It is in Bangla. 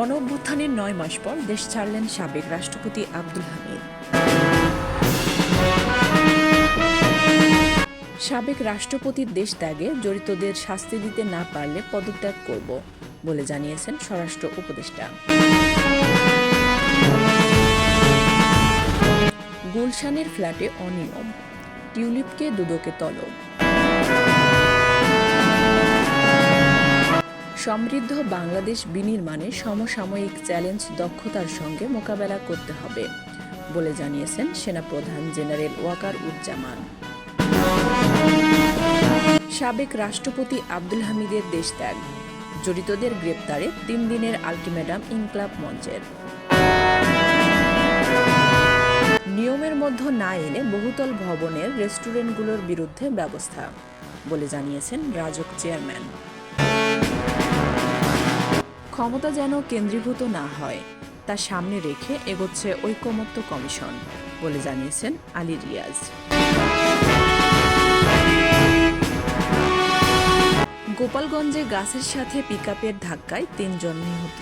গণঅভ্যুত্থানের ৯ মাস পর দেশ ছাড়লেন সাবেক রাষ্ট্রপতি আব্দুল হামিদ। সাবেক রাষ্ট্রপতির দেশ ত্যাগে জড়িতদের শাস্তি দিতে না পারলে পদত্যাগ করব বলে জানিয়েছেন স্বরাষ্ট্র উপদেষ্টা। গুলশানের ফ্ল্যাটে অনিয়ম, টিউলিপকে দুদকে তলব। সমৃদ্ধ বাংলাদেশ বিনির্মাণে সমসাময়িক চ্যালেঞ্জ দক্ষতার সঙ্গে মোকাবেলা করতে হবে বলে জানিয়েছেন সেনাপ্রধান জেনারেল ওয়াকার উজ্জামান। সাবেক রাষ্ট্রপতি আব্দুল হামিদের দেশত্যাগ, জড়িতদের গ্রেপ্তারে ৩ দিনের আলটিমেটাম ইনকলাব মঞ্চের। নিয়মের মধ্যে না এনে বহুতল ভবনের রেস্টুরেন্টগুলোর বিরুদ্ধে ব্যবস্থা বলে জানিয়েছেন রাজউক চেয়ারম্যান। ক্ষমতা যেন কেন্দ্রীভূত না হয় তা সামনে রেখে এগোচ্ছে ঐকমত্য কমিশন বলে জানিয়েছেন আলী রিয়াজ। গোপালগঞ্জে গাছের সাথে পিকআপের ধাক্কায় ৩ জন নিহত।